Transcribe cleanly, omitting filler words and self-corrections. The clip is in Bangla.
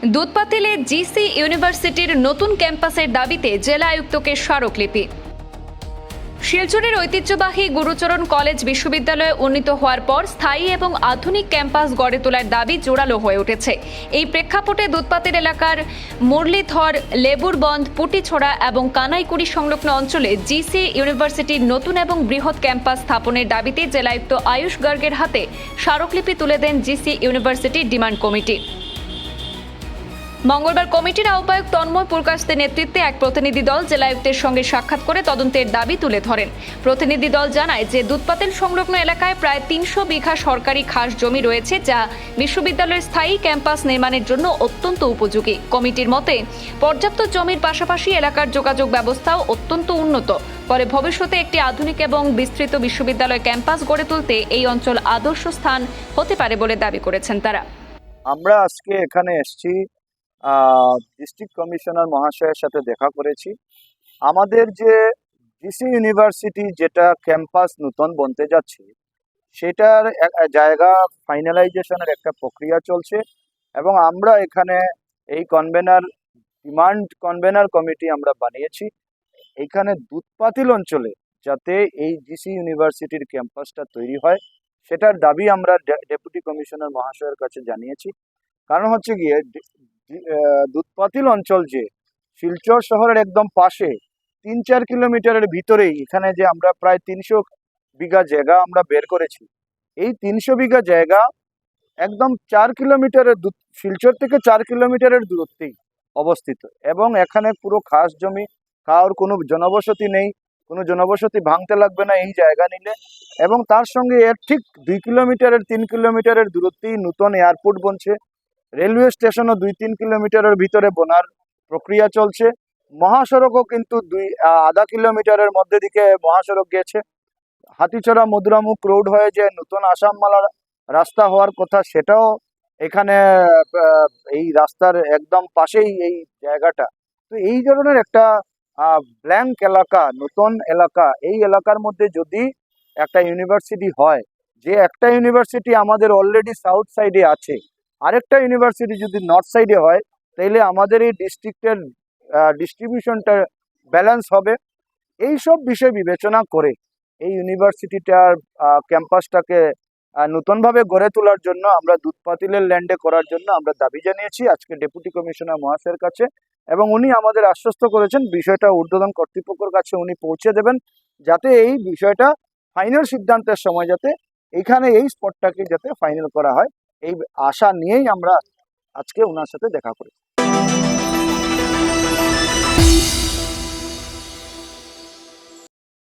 দুধপাতিলে জিসি ইউনিভার্সিটির নতুন ক্যাম্পাসের দাবিতে জেলা আয়ুক্তকে স্মারকলিপি। শিলচরের ঐতিহ্যবাহী গুরুচরণ কলেজ বিশ্ববিদ্যালয়ে উন্নীত হওয়ার পর স্থায়ী এবং আধুনিক ক্যাম্পাস গড়ে তোলার দাবি জোরালো হয়ে উঠেছে। এই প্রেক্ষাপটে দুধপাতিল এলাকার মুরলীধর, লেবুরবন্ধ, পুটিছড়া এবং কানাইকুড়ি সংলগ্ন অঞ্চলে জিসি ইউনিভার্সিটির নতুন এবং বৃহৎ ক্যাম্পাস স্থাপনের দাবিতে জেলায়ুক্ত আয়ুষ গার্গের হাতে স্মারকলিপি তুলে দেন জিসি ইউনিভার্সিটির ডিমান্ড কমিটি। মঙ্গলবার কমিটির আহ্বায়ক তন্ময় পুরকাশতের নেতৃত্বে এক প্রতিনিধি দল জেলায়ুক্তের সঙ্গে সাক্ষাৎ করে তদন্তের দাবি তুলে ধরেন। প্রতিনিধি দল জানায় যে দুধপাতিল সংলগ্ন এলাকায় প্রায় ৩০০ বিঘা সরকারি খাস জমি রয়েছে, যা বিশ্ববিদ্যালয়ের স্থায়ী ক্যাম্পাস নির্মাণের জন্য অত্যন্ত উপযোগী। কমিটির মতে পর্যাপ্ত জমির পাশাপাশি এলাকার যোগাযোগ ব্যবস্থাও অত্যন্ত উন্নত। ফলে ভবিষ্যতে একটি আধুনিক এবং বিস্তৃত বিশ্ববিদ্যালয় ক্যাম্পাস গড়ে তুলতে এই অঞ্চল আদর্শ স্থান হতে পারে বলে দাবি করেছেন তারা। আমরা আজকে এখানে এসেছি ডিস্ট্রিক্ট কমিশনার মহাশয়ের সাথে দেখা করেছি। আমাদের যে জিসি ইউনিভার্সিটি যেটা ক্যাম্পাস নতুন বনতে যাচ্ছে, সেটার জায়গা ফাইনালাইজেশনের একটা প্রক্রিয়া চলছে এবং আমরা এখানে এই ডিমান্ড কনভেনার কমিটি আমরা বানিয়েছি। এখানে দুধপাতিল অঞ্চলে যাতে এই জিসি ইউনিভার্সিটির ক্যাম্পাসটা তৈরি হয়, সেটার দাবি আমরা ডেপুটি কমিশনার মহাশয়ের কাছে জানিয়েছি। কারণ হচ্ছে গিয়ে দুধপাতিল অঞ্চল যে শিলচর শহরের একদম পাশে ৩-৪ কিলোমিটারের ভিতরেই এখানে যে আমরা প্রায় ৩০০ বিঘা জায়গা আমরা বের করেছি, এই ৩০০ বিঘা জায়গা একদম ৪ কিলোমিটারের শিলচর থেকে ৪ কিলোমিটারের দূরত্বেই অবস্থিত এবং এখানে পুরো খাস জমি, কারোর কোনো জনবসতি নেই, কোনো জনবসতি ভাঙতে লাগবে না এই জায়গা নিলে। এবং তার সঙ্গে এর ঠিক 2 কিলোমিটারের 3 কিলোমিটারের দূরত্বেই নতুন এয়ারপোর্ট বনছে। রেলওয়ে স্টেশনও 2-3 কিলোমিটারের ভিতরে বোনার প্রক্রিয়া চলছে। মহাসড়কও কিন্তু 2.5 কিলোমিটারের মধ্যে দিকে মহাসড়ক গেছে। হাতিছড়া মধুরামুখ রোড হয়ে যে নতুন আসামমালা রাস্তা হওয়ার কথা, সেটাও এখানে এই রাস্তার একদম পাশেই এই জায়গাটা। তো এই ধরনের একটা ব্ল্যাঙ্ক এলাকা, নতুন এলাকা, এই এলাকার মধ্যে যদি একটা ইউনিভার্সিটি হয়, যে একটা ইউনিভার্সিটি আমাদের অলরেডি সাউথ সাইডে আছে, আরেকটা ইউনিভার্সিটি যদি নর্থ সাইডে হয়, তাইলে আমাদের এই ডিস্ট্রিক্টের ডিস্ট্রিবিউশনটা ব্যালেন্স হবে। এই সব বিষয় বিবেচনা করে এই ইউনিভার্সিটিটার ক্যাম্পাসটাকে নতুনভাবে গড়ে তোলার জন্য আমরা দুধপাতিলের ল্যান্ডে করার জন্য আমরা দাবি জানিয়েছি আজকে ডেপুটি কমিশনার মহাশয়ের কাছে, এবং উনি আমাদের আশ্বস্ত করেছেন বিষয়টা ঊর্ধ্বতন কর্তৃপক্ষের কাছে উনি পৌঁছে দেবেন, যাতে এই বিষয়টা ফাইনাল সিদ্ধান্তের সময় যাতে এখানে এই স্পটটাকে যাতে ফাইনাল করা হয়, এই আশা নিয়েই আমরা আজকে ওনার সাথে দেখা করি।